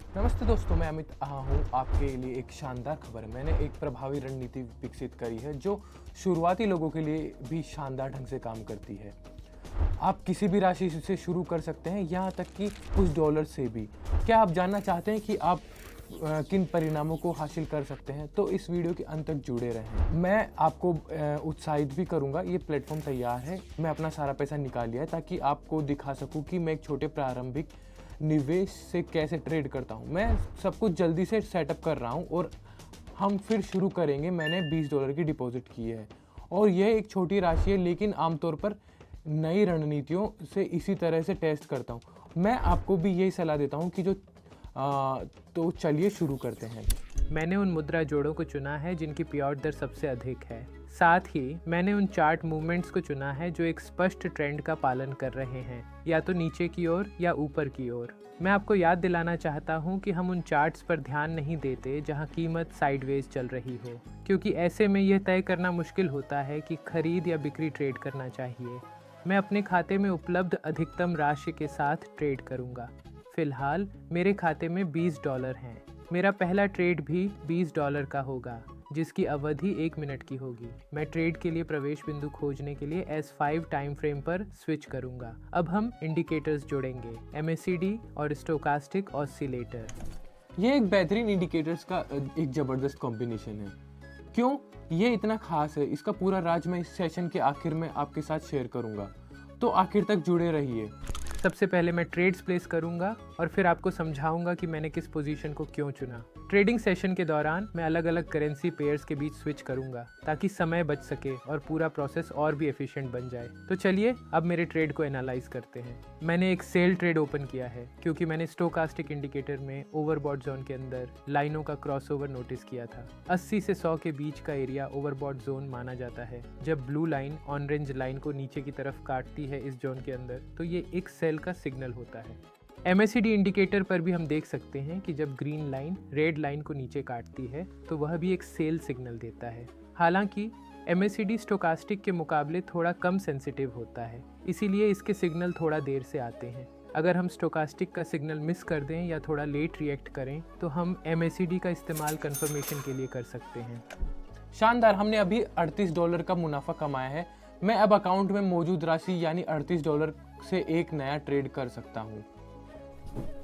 नमस्ते दोस्तों, मैं अमित आहा हूँ आपके लिए एक शानदार खबर है। मैंने एक प्रभावी रणनीति विकसित करी है जो शुरुआती लोगों के लिए भी शानदार ढंग से काम करती है। आप किसी भी राशि से शुरू कर सकते हैं, यहाँ तक कि कुछ डॉलर से भी। क्या आप जानना चाहते हैं कि आप किन परिणामों को हासिल कर सकते हैं? तो इस वीडियो के अंत तक जुड़े रहें। मैं आपको उत्साहित भी करूँगा। ये प्लेटफॉर्म तैयार है, मैं अपना सारा पैसा निकाल लिया है ताकि आपको दिखा सकूँ कि मैं एक छोटे प्रारंभिक निवेश से कैसे ट्रेड करता हूँ। मैं सब कुछ जल्दी से सेटअप कर रहा हूँ और हम फिर शुरू करेंगे। मैंने $20 की डिपॉजिट की है और यह एक छोटी राशि है, लेकिन आमतौर पर नई रणनीतियों से इसी तरह से टेस्ट करता हूँ। मैं आपको भी यही सलाह देता हूँ कि तो चलिए शुरू करते हैं। मैंने उन मुद्रा जोड़ों को चुना है जिनकी पेआउट दर सबसे अधिक है। साथ ही मैंने उन चार्ट मूवमेंट्स को चुना है जो एक स्पष्ट ट्रेंड का पालन कर रहे हैं, या तो नीचे की ओर या ऊपर की ओर। मैं आपको याद दिलाना चाहता हूं कि हम उन चार्ट्स पर ध्यान नहीं देते जहां कीमत साइडवेज चल रही हो, क्योंकि ऐसे में यह तय करना मुश्किल होता है कि खरीद या बिक्री ट्रेड करना चाहिए। मैं अपने खाते में उपलब्ध अधिकतम राशि के साथ ट्रेड करूंगा। फिलहाल मेरे खाते में $20 हैं। मेरा पहला ट्रेड भी $20 का होगा, जिसकी अवधि 1 मिनट की होगी। मैं ट्रेड के लिए प्रवेश बिंदु खोजने के लिए S5 टाइम फ्रेम पर स्विच करूंगा। अब हम इंडिकेटर्स जोड़ेंगे, MACD और स्टोकास्टिक ऑसिलेटर। ये एक बेहतरीन इंडिकेटर्स का एक ज़बरदस्त कॉम्बिनेशन है। क्यों ये इतना खास है, इसका पूरा राज मैं इस सेशन के आखिर में आपके साथ शेयर करूंगा, तो आखिर तक जुड़े रहिए। सबसे पहले मैं ट्रेड्स प्लेस करूंगा और फिर आपको समझाऊंगा कि मैंने किस पोजीशन को क्यों चुना। ट्रेडिंग सेशन के दौरान मैं अलग अलग करेंसी पेयर्स के बीच स्विच करूंगा ताकि समय बच सके और पूरा प्रोसेस और भी एफिशिएंट बन जाए। तो चलिए अब मेरे ट्रेड को एनालाइज करते हैं। मैंने एक सेल ट्रेड ओपन किया है क्योंकि मैंने स्टोकास्टिक इंडिकेटर में ओवरबॉट जोन के अंदर लाइनों का क्रॉसओवर नोटिस किया था। 80 से 100 के बीच का एरिया ओवरबॉट जोन माना जाता है। जब ब्लू लाइन ऑरेंज लाइन को नीचे की तरफ काटती है इस जोन के अंदर, तो ये एक सेल का सिग्नल होता है। MACD इंडिकेटर पर भी हम देख सकते हैं कि जब ग्रीन लाइन रेड लाइन को नीचे काटती है तो वह भी एक सेल सिग्नल देता है। हालांकि MACD स्टोकास्टिक के मुकाबले थोड़ा कम सेंसिटिव होता है, इसीलिए इसके सिग्नल थोड़ा देर से आते हैं। अगर हम स्टोकास्टिक का सिग्नल मिस कर दें या थोड़ा लेट रिएक्ट करें तो हम MACD का इस्तेमाल कंफर्मेशन के लिए कर सकते हैं। शानदार, हमने अभी $38 का मुनाफा कमाया है। मैं अब अकाउंट में मौजूद राशि यानी $38 से एक नया ट्रेड कर सकता हूँ।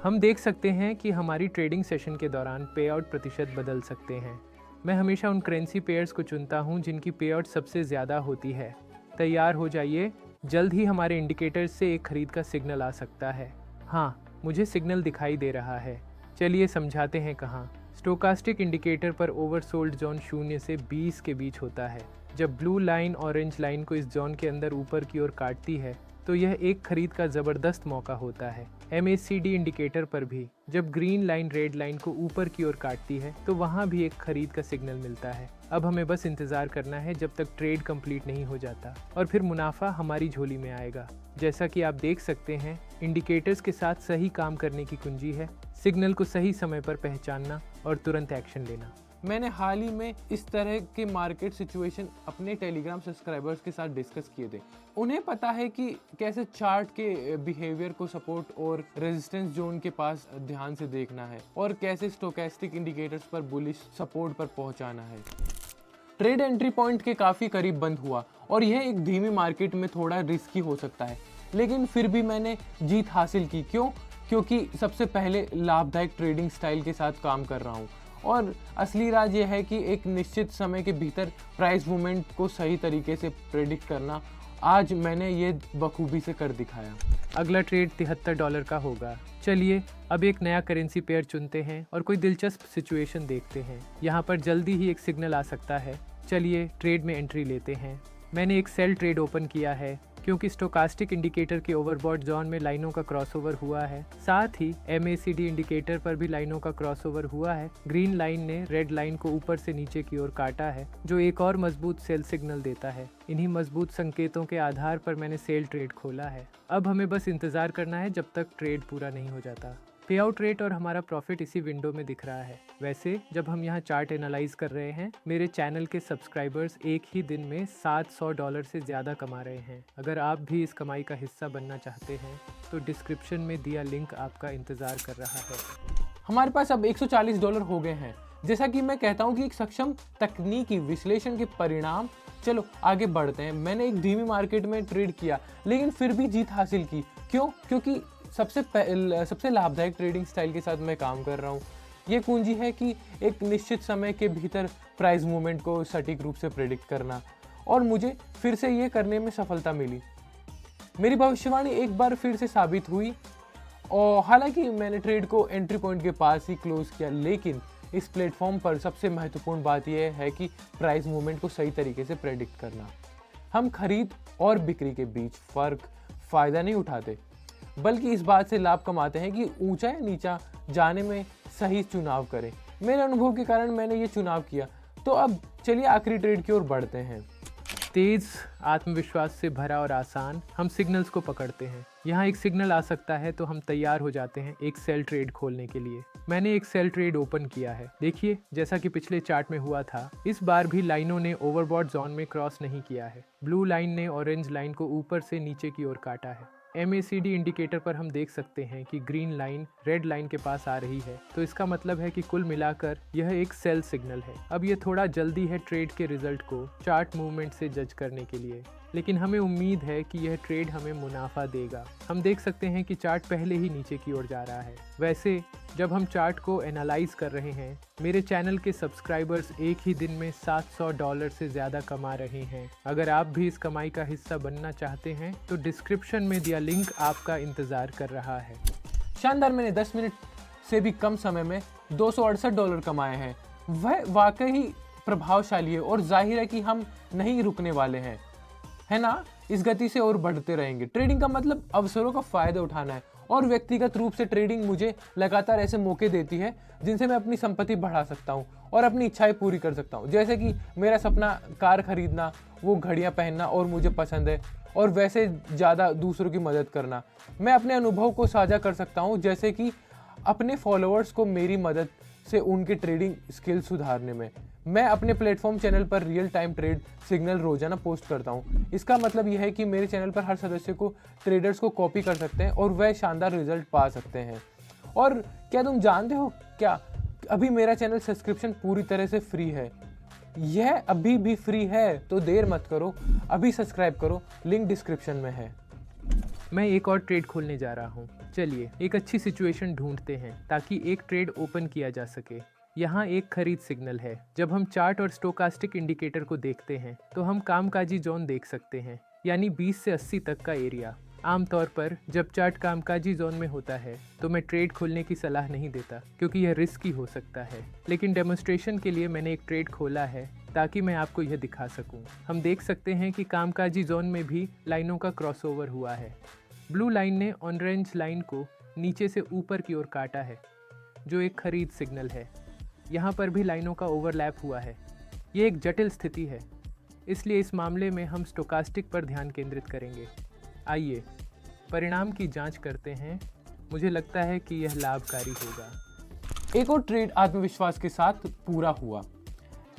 हम देख सकते हैं कि हमारी ट्रेडिंग सेशन के दौरान पे आउट प्रतिशत बदल सकते हैं। मैं हमेशा उन करेंसी पेयर्स को चुनता हूं जिनकी पे आउट सबसे ज़्यादा होती है। तैयार हो जाइए, जल्द ही हमारे इंडिकेटर से एक खरीद का सिग्नल आ सकता है। हाँ, मुझे सिग्नल दिखाई दे रहा है। चलिए समझाते हैं कहाँ। स्टोकास्टिक इंडिकेटर पर ओवरसोल्ड जोन 0 से 20 के बीच होता है। जब ब्लू लाइन ऑरेंज लाइन को इस जोन के अंदर ऊपर की ओर काटती है तो यह एक खरीद का ज़बरदस्त मौका होता है। MACD इंडिकेटर पर भी जब ग्रीन लाइन रेड लाइन को ऊपर की ओर काटती है तो वहाँ भी एक खरीद का सिग्नल मिलता है। अब हमें बस इंतज़ार करना है जब तक ट्रेड कंप्लीट नहीं हो जाता और फिर मुनाफा हमारी झोली में आएगा। जैसा कि आप देख सकते हैं, इंडिकेटर्स के साथ सही काम करने की कुंजी है सिग्नल को सही समय पर पहचानना और तुरंत एक्शन लेना। मैंने हाल ही में इस तरह के मार्केट सिचुएशन अपने टेलीग्राम सब्सक्राइबर्स के साथ डिस्कस किए थे। उन्हें पता है कि कैसे चार्ट के बिहेवियर को सपोर्ट और रेजिस्टेंस जोन के पास ध्यान से देखना है और कैसे स्टोकेस्टिक इंडिकेटर्स पर बुलिश सपोर्ट पर पहुंचाना है। ट्रेड एंट्री पॉइंट के काफ़ी करीब बंद हुआ और यह एक धीमी मार्केट में थोड़ा रिस्की हो सकता है, लेकिन फिर भी मैंने जीत हासिल की। क्योंकि सबसे पहले लाभदायक ट्रेडिंग स्टाइल के साथ काम कर रहा हूँ और असली राज ये है कि एक निश्चित समय के भीतर प्राइस मूवमेंट को सही तरीके से प्रेडिक्ट करना। आज मैंने ये बखूबी से कर दिखाया। अगला ट्रेड $73 का होगा। चलिए अब एक नया करेंसी पेयर चुनते हैं और कोई दिलचस्प सिचुएशन देखते हैं। यहाँ पर जल्दी ही एक सिग्नल आ सकता है। चलिए ट्रेड में एंट्री लेते हैं। मैंने एक सेल ट्रेड ओपन किया है क्योंकि स्टोकास्टिक इंडिकेटर के ओवरबॉट जोन में लाइनों का क्रॉसओवर हुआ है। साथ ही MACD इंडिकेटर पर भी लाइनों का क्रॉसओवर हुआ है। ग्रीन लाइन ने रेड लाइन को ऊपर से नीचे की ओर काटा है, जो एक और मजबूत सेल सिग्नल देता है। इन्हीं मजबूत संकेतों के आधार पर मैंने सेल ट्रेड खोला है। अब हमें बस इंतजार करना है जब तक ट्रेड पूरा नहीं हो जाता। पे आउट रेट और हमारा प्रॉफिट इसी विंडो में दिख रहा है। वैसे जब हम यहाँ चार्ट एनालाइज कर रहे हैं, मेरे चैनल के सब्सक्राइबर्स एक ही दिन में $700 से ज़्यादा कमा रहे हैं। अगर आप भी इस कमाई का हिस्सा बनना चाहते हैं तो डिस्क्रिप्शन में दिया लिंक आपका इंतज़ार कर रहा है। हमारे पास अब $140 हो गए हैं। जैसा कि मैं कहता हूं कि एक सक्षम तकनीकी विश्लेषण के परिणाम। चलो आगे बढ़ते हैं। मैंने एक धीमी मार्केट में ट्रेड किया लेकिन फिर भी जीत हासिल की। क्यों? क्योंकि सबसे लाभदायक ट्रेडिंग स्टाइल के साथ मैं काम कर रहा हूँ। ये कुंजी है कि एक निश्चित समय के भीतर प्राइस मूवमेंट को सटीक रूप से प्रेडिक्ट करना, और मुझे फिर से ये करने में सफलता मिली। मेरी भविष्यवाणी एक बार फिर से साबित हुई, और हालांकि मैंने ट्रेड को एंट्री पॉइंट के पास ही क्लोज किया, लेकिन इस प्लेटफॉर्म पर सबसे महत्वपूर्ण बात यह है कि प्राइस मूवमेंट को सही तरीके से प्रेडिक्ट करना। हम खरीद और बिक्री के बीच फ़ायदा नहीं उठाते, बल्कि इस बात से लाभ कमाते हैं कि ऊंचा या नीचा जाने में सही चुनाव करें। मेरे अनुभव के कारण मैंने ये चुनाव किया। तो अब चलिए आखिरी ट्रेड की ओर बढ़ते हैं। तेज, आत्मविश्वास से भरा और आसान, हम सिग्नल्स को पकड़ते हैं। यहाँ एक सिग्नल आ सकता है तो हम तैयार हो जाते हैं एक सेल ट्रेड खोलने के लिए। मैंने एक सेल ट्रेड ओपन किया है। देखिए, जैसा कि पिछले चार्ट में हुआ था, इस बार भी लाइनों ने ओवरबॉट जोन में क्रॉस नहीं किया है। ब्लू लाइन ने ऑरेंज लाइन को ऊपर से नीचे की ओर काटा है। MACD इंडिकेटर पर हम देख सकते हैं कि ग्रीन लाइन रेड लाइन के पास आ रही है, तो इसका मतलब है कि कुल मिलाकर यह एक सेल सिग्नल है। अब ये थोड़ा जल्दी है ट्रेड के रिजल्ट को चार्ट मूवमेंट से जज करने के लिए, लेकिन हमें उम्मीद है कि यह ट्रेड हमें मुनाफा देगा। हम देख सकते हैं कि चार्ट पहले ही नीचे की ओर जा रहा है। वैसे जब हम चार्ट को एनालाइज कर रहे हैं, मेरे चैनल के सब्सक्राइबर्स एक ही दिन में $700 से ज़्यादा कमा रहे हैं। अगर आप भी इस कमाई का हिस्सा बनना चाहते हैं तो डिस्क्रिप्शन में दिया लिंक आपका इंतज़ार कर रहा है। शानदार, मैंने 10 मिनट से भी कम समय में $268 कमाए हैं। वह वाकई प्रभावशाली है, और जाहिर है कि हम नहीं रुकने वाले हैं, है ना? इस गति से और बढ़ते रहेंगे। ट्रेडिंग का मतलब अवसरों का फायदा उठाना है, और व्यक्तिगत रूप से ट्रेडिंग मुझे लगातार ऐसे मौके देती है जिनसे मैं अपनी संपत्ति बढ़ा सकता हूँ और अपनी इच्छाएं पूरी कर सकता हूँ। जैसे कि मेरा सपना कार खरीदना, वो घड़ियाँ पहनना और मुझे पसंद है, और वैसे ज़्यादा दूसरों की मदद करना। मैं अपने अनुभव को साझा कर सकता हूँ, जैसे कि अपने फॉलोअर्स को मेरी मदद से उनके ट्रेडिंग स्किल सुधारने में। मैं अपने प्लेटफॉर्म चैनल पर रियल टाइम ट्रेड सिग्नल रोजाना पोस्ट करता हूँ। इसका मतलब यह है कि मेरे चैनल पर हर सदस्य को ट्रेडर्स को कॉपी कर सकते हैं और वह शानदार रिजल्ट पा सकते हैं। और क्या तुम जानते हो क्या, अभी मेरा चैनल सब्सक्रिप्शन पूरी तरह से फ्री है। यह अभी भी फ्री है, तो देर मत करो, अभी सब्सक्राइब करो, लिंक डिस्क्रिप्शन में है। मैं एक और ट्रेड खोलने जा रहा हूँ। चलिए एक अच्छी सिचुएशन ढूंढते हैं ताकि एक ट्रेड ओपन किया जा सके। यहाँ एक खरीद सिग्नल है। जब हम चार्ट और स्टोकास्टिक इंडिकेटर को देखते हैं तो हम कामकाजी जोन देख सकते हैं, यानी 20 से 80 तक का एरिया। आमतौर पर जब चार्ट कामकाजी जोन में होता है तो मैं ट्रेड खोलने की सलाह नहीं देता, क्योंकि यह रिस्की हो सकता है। लेकिन डेमोन्स्ट्रेशन के लिए मैंने एक ट्रेड खोला है ताकि मैं आपको यह दिखा सकूं। हम देख सकते हैं कि कामकाजी जोन में भी लाइनों का क्रॉसओवर हुआ है। ब्लू लाइन ने ऑरेंज लाइन को नीचे से ऊपर की ओर काटा है, जो एक खरीद सिग्नल है। यहाँ पर भी लाइनों का ओवरलैप हुआ है। ये एक जटिल स्थिति है, इसलिए इस मामले में हम स्टोकास्टिक पर ध्यान केंद्रित करेंगे। आइए परिणाम की जांच करते हैं। मुझे लगता है कि यह लाभकारी होगा। एक और ट्रेड आत्मविश्वास के साथ पूरा हुआ।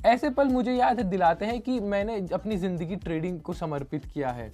ऐसे पल मुझे याद दिलाते हैं कि मैंने अपनी ज़िंदगी ट्रेडिंग को समर्पित किया है।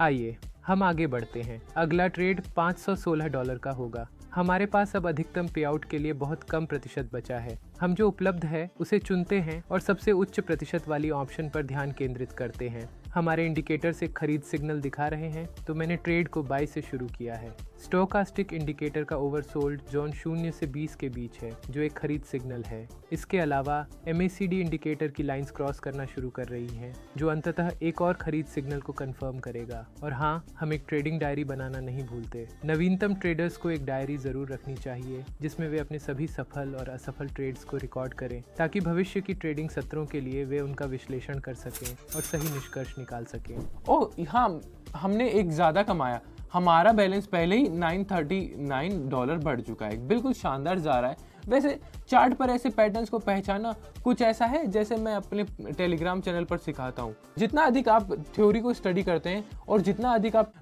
आइए हम आगे बढ़ते हैं। अगला ट्रेड $516 का होगा। हमारे पास अब अधिकतम पेआउट के लिए बहुत कम प्रतिशत बचा है। हम जो उपलब्ध है उसे चुनते हैं और सबसे उच्च प्रतिशत वाली ऑप्शन पर ध्यान केंद्रित करते हैं। हमारे इंडिकेटर से खरीद सिग्नल दिखा रहे हैं, तो मैंने ट्रेड को बाय से शुरू किया है। स्टोकास्टिक इंडिकेटर का ओवरसोल्ड जोन 0 से 20 के बीच है, जो एक खरीद सिग्नल है। इसके अलावा MACD इंडिकेटर की लाइंस क्रॉस करना शुरू कर रही हैं, जो अंततः एक और खरीद सिग्नल को कंफर्म करेगा। और हाँ, हम एक ट्रेडिंग डायरी बनाना नहीं भूलते। नवीनतम ट्रेडर्स को एक डायरी जरूर रखनी चाहिए जिसमें वे अपने सभी सफल और असफल ट्रेड्स को रिकॉर्ड करें, ताकि भविष्य की ट्रेडिंग सत्रों के लिए वे उनका विश्लेषण कर सकें और सही निष्कर्ष निकाल सकें। ओह हाँ, हमने एक ज़्यादा कमाया। हमारा बैलेंस पहले ही $939 बढ़ चुका है। बिल्कुल शानदार जा रहा है। वैसे चार्ट पर ऐसे पैटर्न्स को पहचानना कुछ ऐसा है जैसे मैं अपने टेलीग्राम चैनल पर सिखाता हूँ। जितना अधिक आप थ्योरी को स्टडी करते हैं और जितना अधिक आप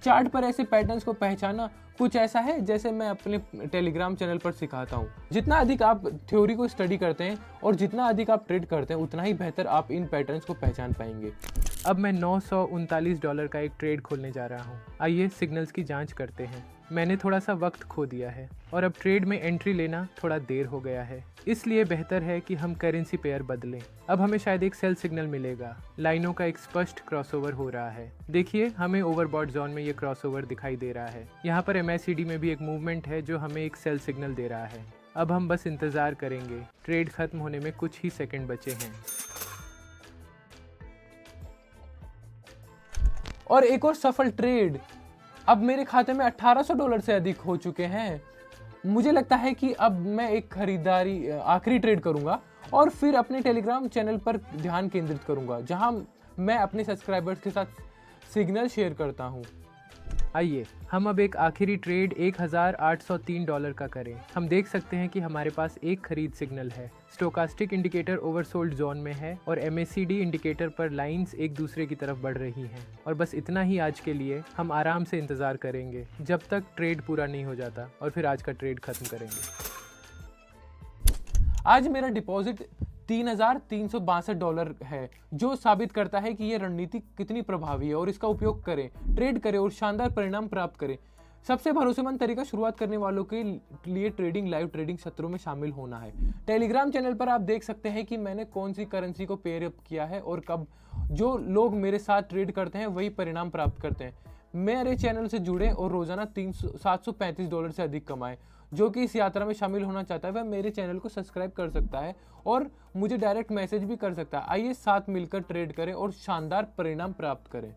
चार्ट पर ऐसे पैटर्न्स को पहचानना कुछ ऐसा है जैसे मैं अपने टेलीग्राम चैनल पर सिखाता हूँ। जितना अधिक आप थ्योरी को स्टडी करते हैं और जितना अधिक आप ट्रेड करते हैं, उतना ही बेहतर आप इन पैटर्न्स को पहचान पाएंगे। अब मैं $939 का एक ट्रेड खोलने जा रहा हूँ। आइए सिग्नल्स की जांच करते हैं। मैंने थोड़ा सा वक्त खो दिया है और अब ट्रेड में एंट्री लेना थोड़ा देर हो गया है, इसलिए बेहतर है कि हम करेंसी पेयर बदलें। अब हमें शायद एक सेल सिग्नल मिलेगा। लाइनों का एक स्पष्ट क्रॉसओवर हो रहा है। देखिए, हमें ओवरबॉट जोन में ये क्रॉसओवर दिखाई दे रहा है। यहाँ पर MACD में भी एक मूवमेंट है जो हमें एक सेल सिग्नल दे रहा है। अब हम बस इंतज़ार करेंगे। ट्रेड खत्म होने में कुछ ही सेकंड बचे हैं। और एक और सफल ट्रेड। अब मेरे खाते में $1800 से अधिक हो चुके हैं। मुझे लगता है कि अब मैं एक खरीदारी आखिरी ट्रेड करूंगा और फिर अपने टेलीग्राम चैनल पर ध्यान केंद्रित करूंगा, जहां मैं अपने सब्सक्राइबर्स के साथ सिग्नल शेयर करता हूं। आइए हम अब एक आखिरी ट्रेड $1803 का करें। हम देख सकते हैं कि हमारे पास एक खरीद सिग्नल है। स्टोकास्टिक इंडिकेटर ओवरसोल्ड जोन में है और MACD इंडिकेटर पर लाइंस एक दूसरे की तरफ बढ़ रही हैं। और बस इतना ही आज के लिए। हम आराम से इंतज़ार करेंगे जब तक ट्रेड पूरा नहीं हो जाता और फिर आज का ट्रेड खत्म करेंगे। आज मेरा डिपॉजिट $3362 है, जो साबित करता है कि यह रणनीति कितनी प्रभावी है और इसका उपयोग करें, ट्रेड करें और शानदार परिणाम प्राप्त करें। सबसे भरोसेमंद तरीका शुरुआत करने वालों के लिए ट्रेडिंग लाइव ट्रेडिंग सत्रों में शामिल होना है। टेलीग्राम चैनल पर आप देख सकते हैं कि मैंने कौन सी करेंसी को पेयर अप किया है और कब। जो लोग मेरे साथ ट्रेड करते हैं वही परिणाम प्राप्त करते हैं। मेरे चैनल से जुड़े और रोजाना $735 से अधिक कमाएं। जो कि इस यात्रा में शामिल होना चाहता है वह मेरे चैनल को सब्सक्राइब कर सकता है और मुझे डायरेक्ट मैसेज भी कर सकता है। आइए साथ मिलकर ट्रेड करें और शानदार परिणाम प्राप्त करें।